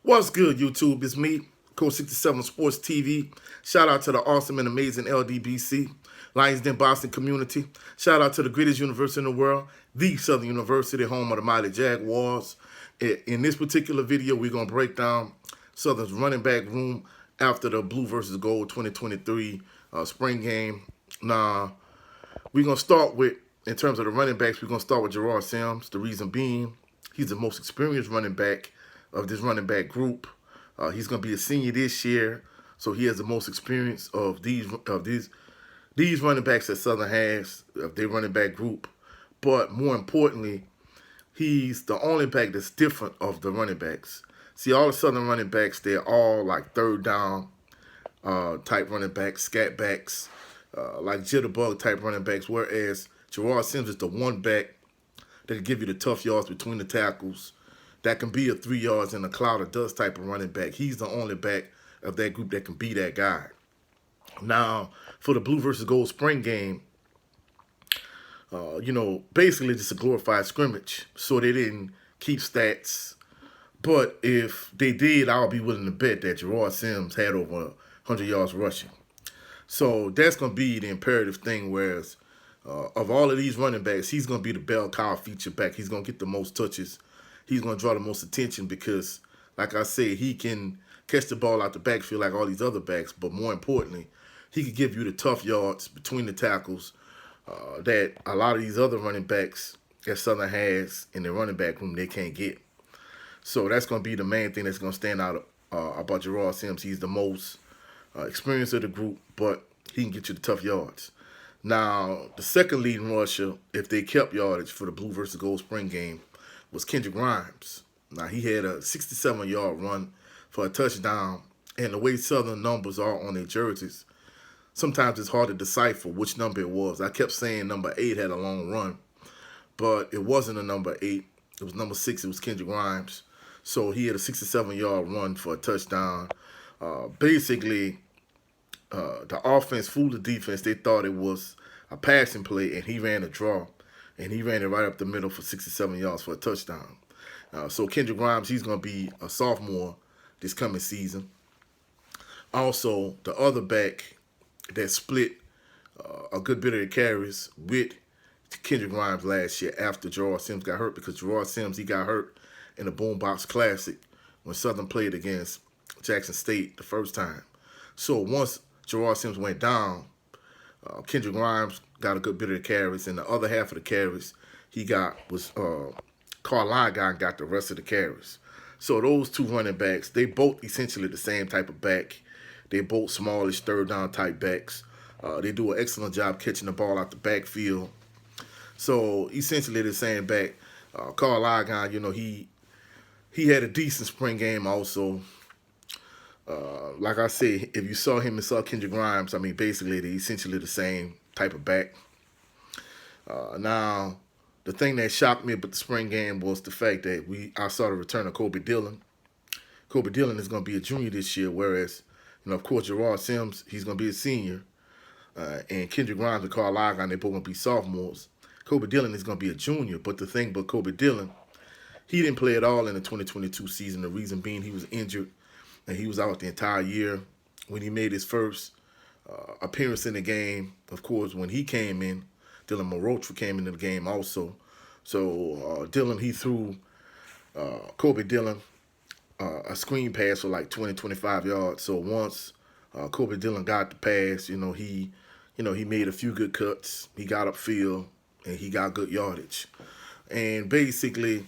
What's good, YouTube? It's me, Coach 67 Sports TV. Shout out to the awesome and amazing LDBC, Lions Den Boston community. Shout out to the greatest university in the world, the Southern University, home of the mighty Jaguars. In this particular video, we're going to break down Southern's running back room after the Blue versus Gold 2023 spring game. Now, we're going to start with, in terms of the running backs, we're going to start with Gerard Sims. The reason being, he's the most experienced running back of this running back group. He's going to be a senior this year, so he has the most experience of these running backs that Southern has, of their running back group. But more importantly, he's the only back that's different of the running backs. See, all the Southern running backs, they're all like third down type running backs, scat backs, like jitterbug type running backs, whereas Gerard Sims is the one back that can give you the tough yards between the tackles, that can be a 3 yards in a cloud of dust type of running back. He's the only back of that group that can be that guy. Now, for the Blue versus Gold spring game, basically just a glorified scrimmage. So they didn't keep stats. But if they did, I'll be willing to bet that Gerard Sims had over 100 yards rushing. So that's going to be the imperative thing, whereas of all of these running backs, he's going to be the bell cow feature back. He's going to get the most touches. He's going to draw the most attention because, like I said, he can catch the ball out the backfield like all these other backs, but more importantly, he can give you the tough yards between the tackles that a lot of these other running backs that Southern has in their running back room they can't get. So that's going to be the main thing that's going to stand out about Gerard Sims. He's the most experienced of the group, but he can get you the tough yards. Now, the second leading rusher, if they kept yardage for the Blue versus Gold spring game, was Kendrick Grimes. Now, he had a 67-yard run for a touchdown, and the way Southern numbers are on their jerseys, sometimes it's hard to decipher which number it was. I kept saying number 8 had a long run, but it wasn't a number 8. It was number 6. It was Kendrick Grimes. So he had a 67-yard run for a touchdown. Basically, the offense fooled the defense. They thought it was a passing play, and he ran a draw. And he ran it right up the middle for 67 yards for a touchdown. So Kendrick Grimes, he's going to be a sophomore this coming season. Also, the other back that split a good bit of the carries with Kendrick Grimes last year after Gerard Sims got hurt, because Gerard Sims, he got hurt in the Boombox Classic when Southern played against Jackson State the first time. So once Gerard Sims went down, Kendrick Grimes got a good bit of the carries, and the other half of the carries he got was Carl Ligon got the rest of the carries. So those two running backs, they both essentially the same type of back. They both smallish third down type backs. They do an excellent job catching the ball out the backfield. So essentially the same back. Carl Ligon, he had a decent spring game also. Like I said, if you saw him and saw Kendrick Grimes, I mean, basically they're essentially the same type of back. Now, the thing that shocked me about the spring game was the fact that I saw the return of Kobe Dillon. Kobe Dillon is going to be a junior this year, whereas, of course, Gerard Sims, he's going to be a senior. And Kendrick Grimes and Carl Ligon, they're both going to be sophomores. Kobe Dillon is going to be a junior, but the thing about Kobe Dillon, he didn't play at all in the 2022 season. The reason being he was injured, and he was out the entire year. When he made his first appearance in the game, of course, when he came in, Dylan Morotra came into the game also. So Dillon, he threw Kobe Dillon a screen pass for like 20, 25 yards. So once Kobe Dillon got the pass, he made a few good cuts. He got upfield, and he got good yardage. And basically,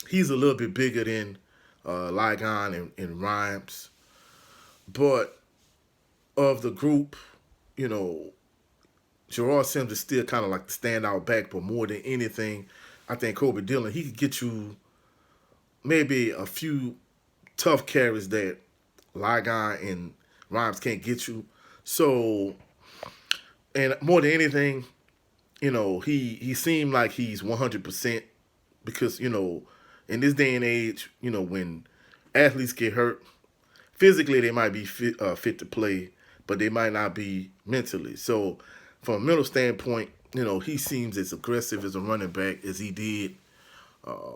he's a little bit bigger than Ligon and Rhymes. But of the group, Gerard Sims is still kind of like the standout back, but more than anything, I think Kobe Dillon, he could get you maybe a few tough carries that Ligon and Rhymes can't get you. So, and more than anything, he seemed like he's 100% because, in this day and age, when athletes get hurt, physically they might be fit to play, but they might not be mentally. So from a mental standpoint, he seems as aggressive as a running back as he did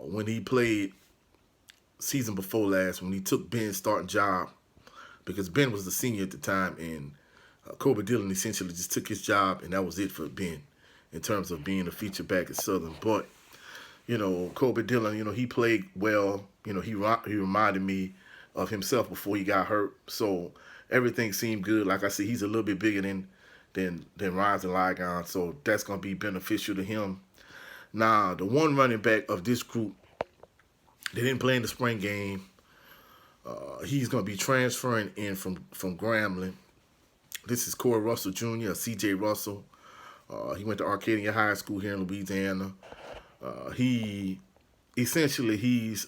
when he played season before last when he took Ben's starting job, because Ben was the senior at the time, and Kobe Dillon essentially just took his job, and that was it for Ben in terms of being a feature back at Southern. But Kobe Dillon, he played well. He reminded me of himself before he got hurt. So everything seemed good. Like I said, he's a little bit bigger than Rhymes and Ligon, so that's gonna be beneficial to him. Now, the one running back of this group, they didn't play in the spring game. He's gonna be transferring in from Grambling. This is Corey Russell Jr., C.J. Russell. He went to Arcadia High School here in Louisiana. He's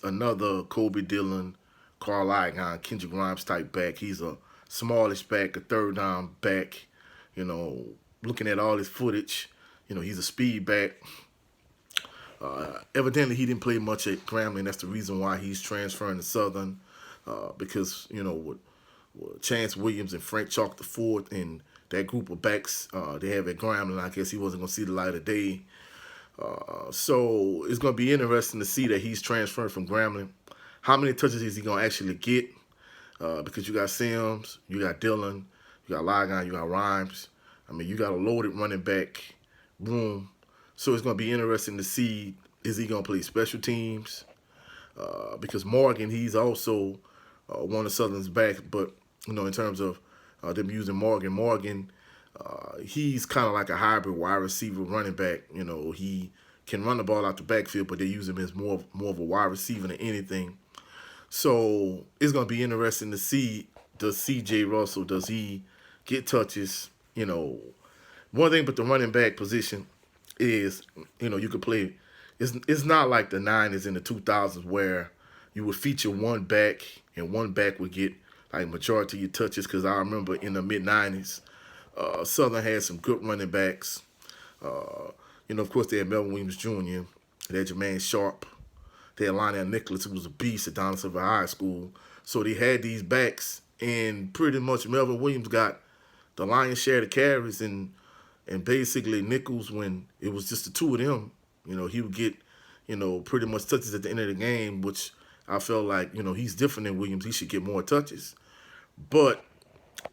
another Kobe Dillon, Carl Ligon, Kendrick Grimes type back. He's a smallish back, a third down back. Looking at all his footage, he's a speed back. Evidently, he didn't play much at Grambling. That's the reason why he's transferring to Southern, because with Chance Williams and Frank Chalk IV and that group of backs they have at Grambling, I guess he wasn't going to see the light of day. So it's going to be interesting to see that he's transferring from Grambling. How many touches is he going to actually get? Because you got Sims, you got Dillon, you got Ligon, you got Rhymes. I mean, you got a loaded running back room. So it's going to be interesting to see, is he going to play special teams? Because Morgan, he's also one of Southern's back. But, in terms of them using Morgan, he's kind of like a hybrid wide receiver running back. He can run the ball out the backfield, but they use him as more of a wide receiver than anything. So it's going to be interesting to see, does C.J. Russell, does he get touches? One thing but the running back position is, you could play. It's not like the 90s and the 2000s where you would feature one back and one back would get like majority of your touches. Because I remember in the mid 90s, Southern had some good running backs. Of course they had Melvin Williams Jr. They had Jermaine Sharp. They had Lionel Nicholas, who was a beast at Donald Silver High School. So they had these backs, and pretty much Melvin Williams got the lion's share of the carries, and basically Nichols, when it was just the two of them, he would get, pretty much touches at the end of the game, which I felt like, he's different than Williams. He should get more touches. But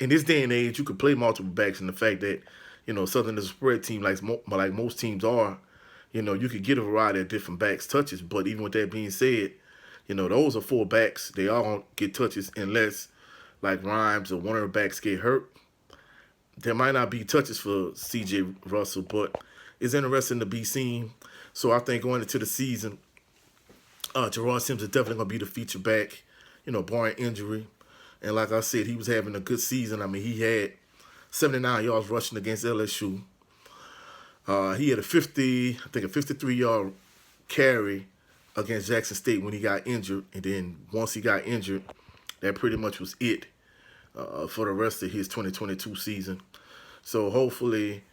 in this day and age, you could play multiple backs, and the fact that, Southern is a spread team like most teams are, you could get a variety of different backs touches. But even with that being said, those are four backs. They all don't get touches unless, like Rhymes or one of the backs get hurt. There might not be touches for C.J. Russell, but it's interesting to be seen. So I think going into the season, Gerard Sims is definitely going to be the feature back, barring injury. And like I said, he was having a good season. I mean, he had 79 yards rushing against LSU. He had a 53-yard carry against Jackson State when he got injured. And then once he got injured, that pretty much was it for the rest of his 2022 season. So hopefully,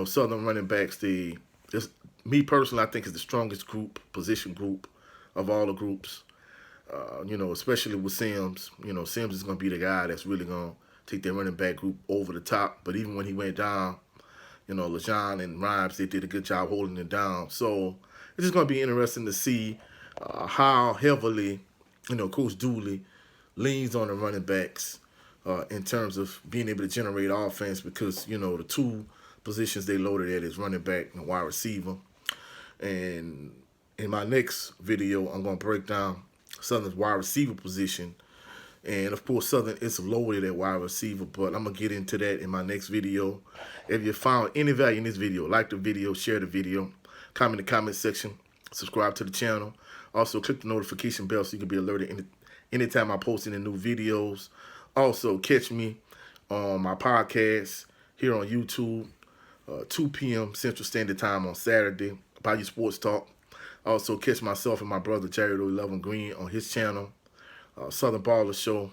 Southern running backs, me personally, I think is the strongest position group of all the groups. Especially with Sims. Sims is going to be the guy that's really going to take their running back group over the top. But even when he went down, LeJean and Rhymes, they did a good job holding it down. So it's just going to be interesting to see how heavily, Coach Dooley leans on the running backs in terms of being able to generate offense, because, the two positions they loaded at is running back and wide receiver. And in my next video, I'm going to break down Southern's wide receiver position. And, of course, Southern is loaded at wide receiver, but I'm going to get into that in my next video. If you found any value in this video, like the video, share the video, comment in the comment section, subscribe to the channel. Also, click the notification bell so you can be alerted anytime I post any new videos. Also, catch me on my podcast here on YouTube, 2 p.m. Central Standard Time on Saturday, Bayou Sports Talk. Also, catch myself and my brother, Jared 11 Green, on his channel, Southern Baller Show.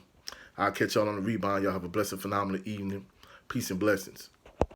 I'll catch y'all on the rebound. Y'all have a blessed, phenomenal evening. Peace and blessings.